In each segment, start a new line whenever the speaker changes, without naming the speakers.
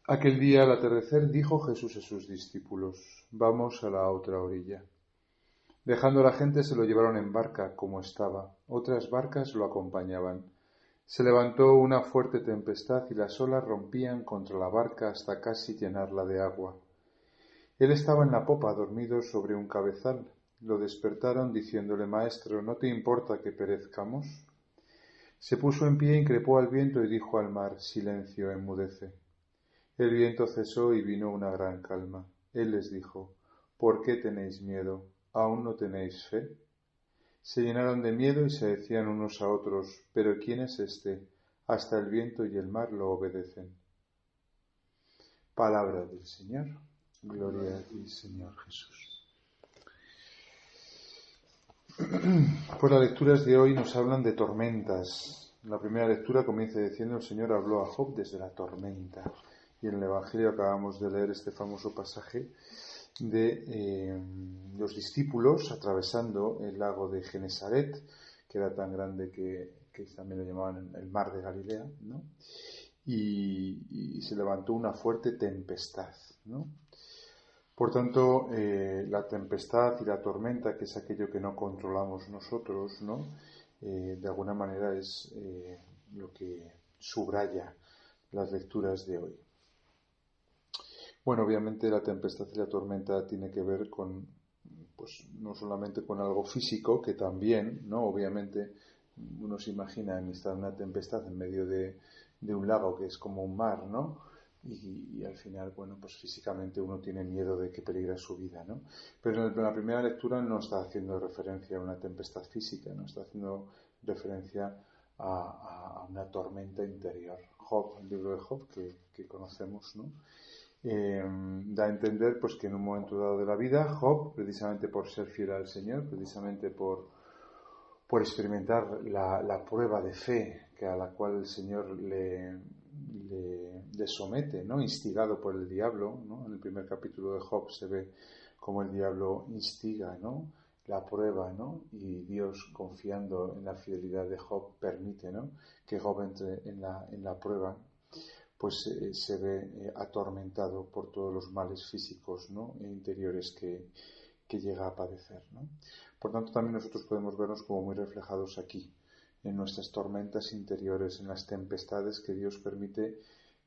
Aquel día al atardecer dijo Jesús a sus discípulos: Vamos a la otra orilla. Dejando a la gente se lo llevaron en barca como estaba. Otras barcas lo acompañaban. Se levantó una fuerte tempestad y las olas rompían contra la barca hasta casi llenarla de agua. Él estaba en la popa dormido sobre un cabezal. Lo despertaron diciéndole: Maestro, ¿no te importa que perezcamos? Se puso en pie, increpó al viento y dijo al mar: Silencio, enmudece. El viento cesó y vino una gran calma. Él les dijo: ¿Por qué tenéis miedo? ¿Aún no tenéis fe? Se llenaron de miedo y se decían unos a otros: ¿Pero quién es este? Hasta el viento y el mar lo obedecen. Palabra del Señor. Gloria a ti, Señor Jesús. Pues las lecturas de hoy nos hablan de tormentas. La primera lectura comienza diciendo: el Señor habló a Job desde la tormenta. Y en el Evangelio acabamos de leer este famoso pasaje de los discípulos atravesando el lago de Genesaret, que era tan grande que también lo llamaban el mar de Galilea, ¿no? Y se levantó una fuerte tempestad, ¿no? Por tanto, la tempestad y la tormenta, que es aquello que no controlamos nosotros, ¿no? De alguna manera es lo que subraya las lecturas de hoy. Bueno, obviamente la tempestad y la tormenta tiene que ver con, pues no solamente con algo físico, que también, ¿no? Obviamente uno se imagina estar en una tempestad en medio de un lago que es como un mar, ¿no? Y al final, bueno, pues físicamente uno tiene miedo de que peligre su vida, ¿no? Pero en la primera lectura no está haciendo referencia a una tempestad física, no está haciendo referencia a una tormenta interior. Job, el libro de Job que conocemos, ¿no? Da a entender pues que en un momento dado de la vida Job, precisamente por ser fiel al Señor, precisamente por experimentar la prueba de fe a la cual el Señor le somete, ¿no? Instigado por el diablo, ¿no? En el primer capítulo de Job se ve cómo el diablo instiga, ¿no? La prueba, ¿no? Y Dios, confiando en la fidelidad de Job, permite, ¿no? Que Job entre en la prueba, pues se ve atormentado por todos los males físicos, ¿no? E interiores que llega a padecer, ¿no? Por tanto, también nosotros podemos vernos como muy reflejados aquí, en nuestras tormentas interiores, en las tempestades que Dios permite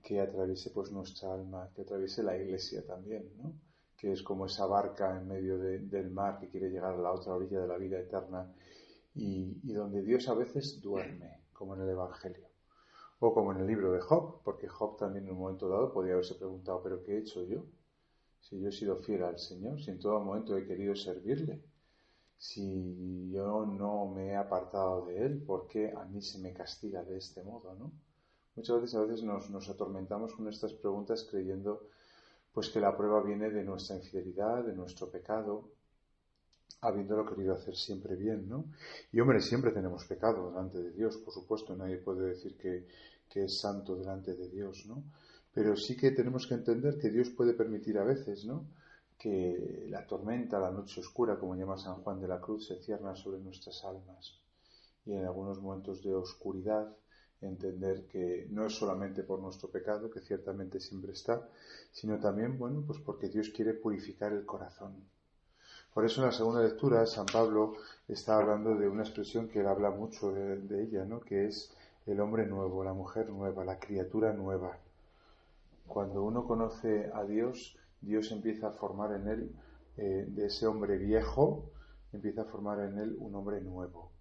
que atraviese pues nuestra alma, que atraviese la Iglesia también, ¿no? Que es como esa barca en medio del mar que quiere llegar a la otra orilla de la vida eterna y donde Dios a veces duerme, como en el Evangelio. O como en el libro de Job, porque Job también en un momento dado podía haberse preguntado: ¿pero qué he hecho yo? Si yo he sido fiel al Señor, si en todo momento he querido servirle, si yo no me he apartado de Él, ¿por qué a mí se me castiga de este modo, no? Muchas veces nos atormentamos con estas preguntas creyendo pues que la prueba viene de nuestra infidelidad, de nuestro pecado, habiéndolo querido hacer siempre bien, ¿no? Y hombre, siempre tenemos pecado delante de Dios, por supuesto, nadie puede decir que es santo delante de Dios, ¿no? Pero sí que tenemos que entender que Dios puede permitir a veces, ¿no?, que la tormenta, la noche oscura, como llama San Juan de la Cruz, se cierna sobre nuestras almas. Y en algunos momentos de oscuridad, entender que no es solamente por nuestro pecado, que ciertamente siempre está, sino también, bueno, pues porque Dios quiere purificar el corazón. Por eso en la segunda lectura San Pablo está hablando de una expresión que él habla mucho de ella, ¿no?, que es el hombre nuevo, la mujer nueva, la criatura nueva. Cuando uno conoce a Dios, Dios empieza a formar en él, de ese hombre viejo, empieza a formar en él un hombre nuevo.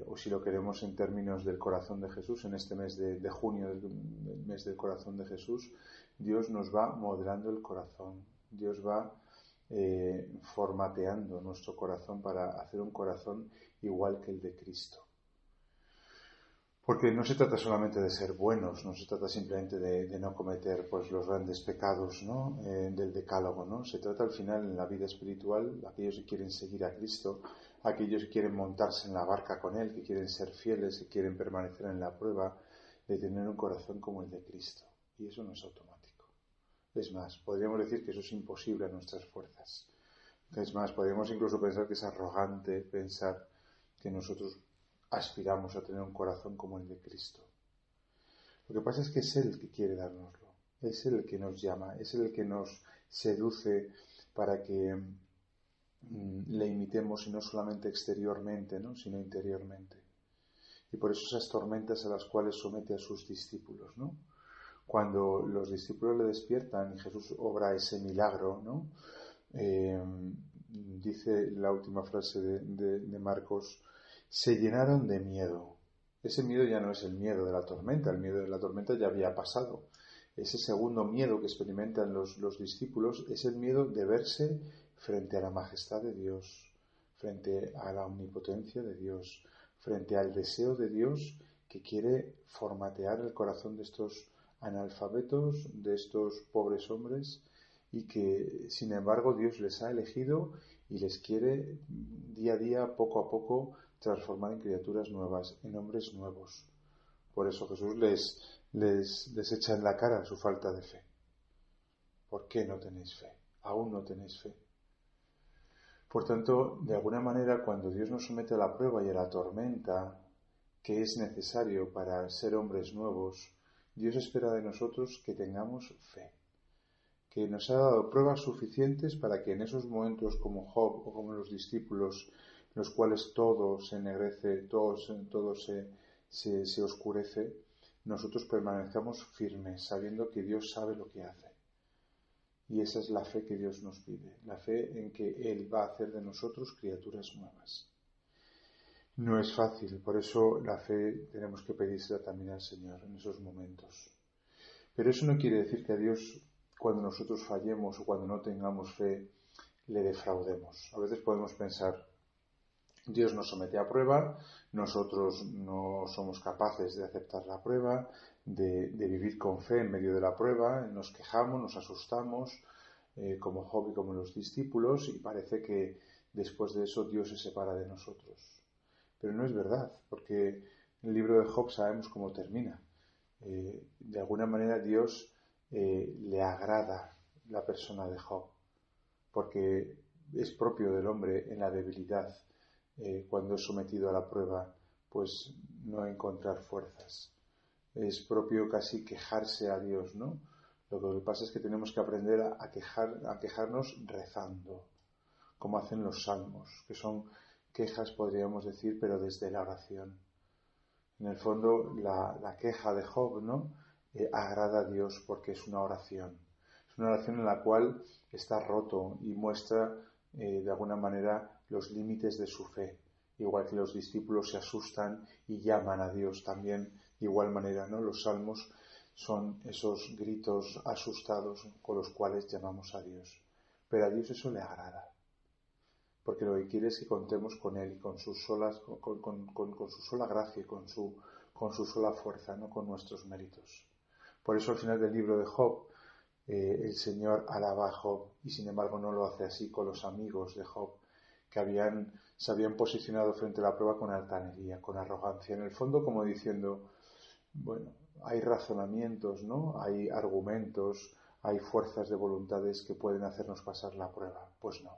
O si lo queremos en términos del corazón de Jesús, en este mes de junio, el mes del corazón de Jesús, Dios nos va modelando el corazón, Dios va formateando nuestro corazón para hacer un corazón igual que el de Cristo. Porque no se trata solamente de ser buenos, no se trata simplemente de no cometer pues los grandes pecados, ¿no?, del decálogo, ¿no? Se trata al final en la vida espiritual, aquellos que quieren seguir a Cristo, aquellos que quieren montarse en la barca con Él, que quieren ser fieles, que quieren permanecer en la prueba, de tener un corazón como el de Cristo. Y eso no es automático. Es más, podríamos decir que eso es imposible a nuestras fuerzas. Es más, podríamos incluso pensar que es arrogante pensar que nosotros aspiramos a tener un corazón como el de Cristo. Lo que pasa es que es Él que quiere dárnoslo. Es Él el que nos llama, es Él el que nos seduce para que le imitemos, y no solamente exteriormente, ¿no?, sino interiormente. Y por eso esas tormentas a las cuales somete a sus discípulos, ¿no? Cuando los discípulos le despiertan y Jesús obra ese milagro, ¿no? Dice la última frase de Marcos, se llenaron de miedo. Ese miedo ya no es el miedo de la tormenta, el miedo de la tormenta ya había pasado. Ese segundo miedo que experimentan los discípulos es el miedo de verse frente a la majestad de Dios, frente a la omnipotencia de Dios, frente al deseo de Dios que quiere formatear el corazón de estos analfabetos, de estos pobres hombres, y que sin embargo Dios les ha elegido y les quiere día a día, poco a poco, transformar en criaturas nuevas, en hombres nuevos. Por eso Jesús les echa en la cara su falta de fe. ¿Por qué no tenéis fe? Aún no tenéis fe. Por tanto, de alguna manera, cuando Dios nos somete a la prueba y a la tormenta, que es necesario para ser hombres nuevos, Dios espera de nosotros que tengamos fe, que nos ha dado pruebas suficientes para que en esos momentos como Job o como los discípulos, en los cuales todo se ennegrece, todo se oscurece, nosotros permanezcamos firmes, sabiendo que Dios sabe lo que hace. Y esa es la fe que Dios nos pide, la fe en que Él va a hacer de nosotros criaturas nuevas. No es fácil, por eso la fe tenemos que pedírsela también al Señor en esos momentos. Pero eso no quiere decir que a Dios, cuando nosotros fallemos o cuando no tengamos fe, le defraudemos. A veces podemos pensar, Dios nos somete a prueba, nosotros no somos capaces de aceptar la prueba, de vivir con fe en medio de la prueba, nos quejamos, nos asustamos, como Job y como los discípulos, y parece que después de eso Dios se separa de nosotros. Pero no es verdad, porque en el libro de Job sabemos cómo termina. De alguna manera Dios le agrada la persona de Job, porque es propio del hombre en la debilidad, cuando es sometido a la prueba, pues no encontrar fuerzas. Es propio casi quejarse a Dios, ¿no? Lo que pasa es que tenemos que aprender a quejarnos rezando, como hacen los salmos, que son quejas, podríamos decir, pero desde la oración. En el fondo, la queja de Job, ¿no?, agrada a Dios porque es una oración. Es una oración en la cual está roto y muestra de alguna manera los límites de su fe. Igual que los discípulos se asustan y llaman a Dios también, de igual manera, ¿no? Los salmos son esos gritos asustados con los cuales llamamos a Dios. Pero a Dios eso le agrada, porque lo que quiere es que contemos con Él y con su sola gracia y con su sola fuerza, no con nuestros méritos. Por eso al final del libro de Job, el Señor alaba a Job, y sin embargo no lo hace así con los amigos de Job, que se habían posicionado frente a la prueba con altanería, con arrogancia, en el fondo como diciendo, bueno, hay razonamientos, ¿no?, hay argumentos, hay fuerzas de voluntades que pueden hacernos pasar la prueba. Pues no.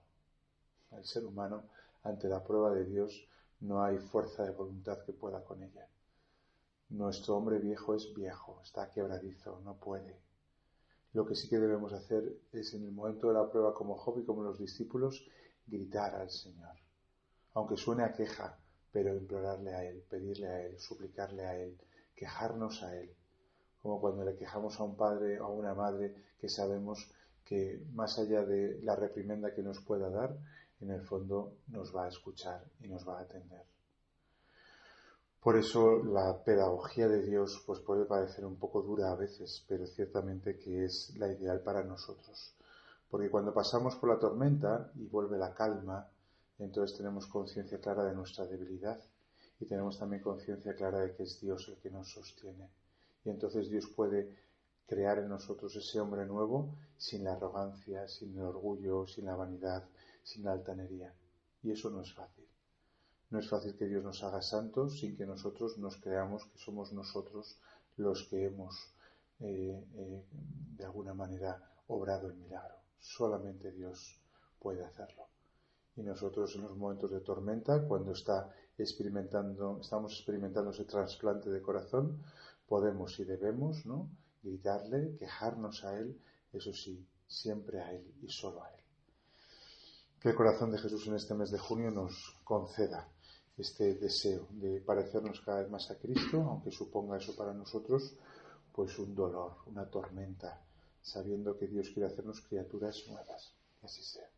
El ser humano, ante la prueba de Dios, no hay fuerza de voluntad que pueda con ella. Nuestro hombre viejo es viejo, está quebradizo, no puede. Lo que sí que debemos hacer es, en el momento de la prueba, como Job y como los discípulos, gritar al Señor. Aunque suene a queja, pero implorarle a Él, pedirle a Él, suplicarle a Él, quejarnos a Él. Como cuando le quejamos a un padre o a una madre que sabemos que, más allá de la reprimenda que nos pueda dar, en el fondo nos va a escuchar y nos va a atender. Por eso la pedagogía de Dios pues puede parecer un poco dura a veces, pero ciertamente que es la ideal para nosotros. Porque cuando pasamos por la tormenta y vuelve la calma, entonces tenemos conciencia clara de nuestra debilidad y tenemos también conciencia clara de que es Dios el que nos sostiene. Y entonces Dios puede crear en nosotros ese hombre nuevo sin la arrogancia, sin el orgullo, sin la vanidad, sin la altanería. Y eso no es fácil. No es fácil que Dios nos haga santos sin que nosotros nos creamos que somos nosotros los que hemos de alguna manera obrado el milagro. Solamente Dios puede hacerlo. Y nosotros en los momentos de tormenta, cuando estamos experimentando ese trasplante de corazón, podemos y debemos, ¿no?, gritarle, quejarnos a Él, eso sí, siempre a Él y solo a Él. Que el corazón de Jesús en este mes de junio nos conceda este deseo de parecernos cada vez más a Cristo, aunque suponga eso para nosotros pues un dolor, una tormenta, sabiendo que Dios quiere hacernos criaturas nuevas. Que así sea.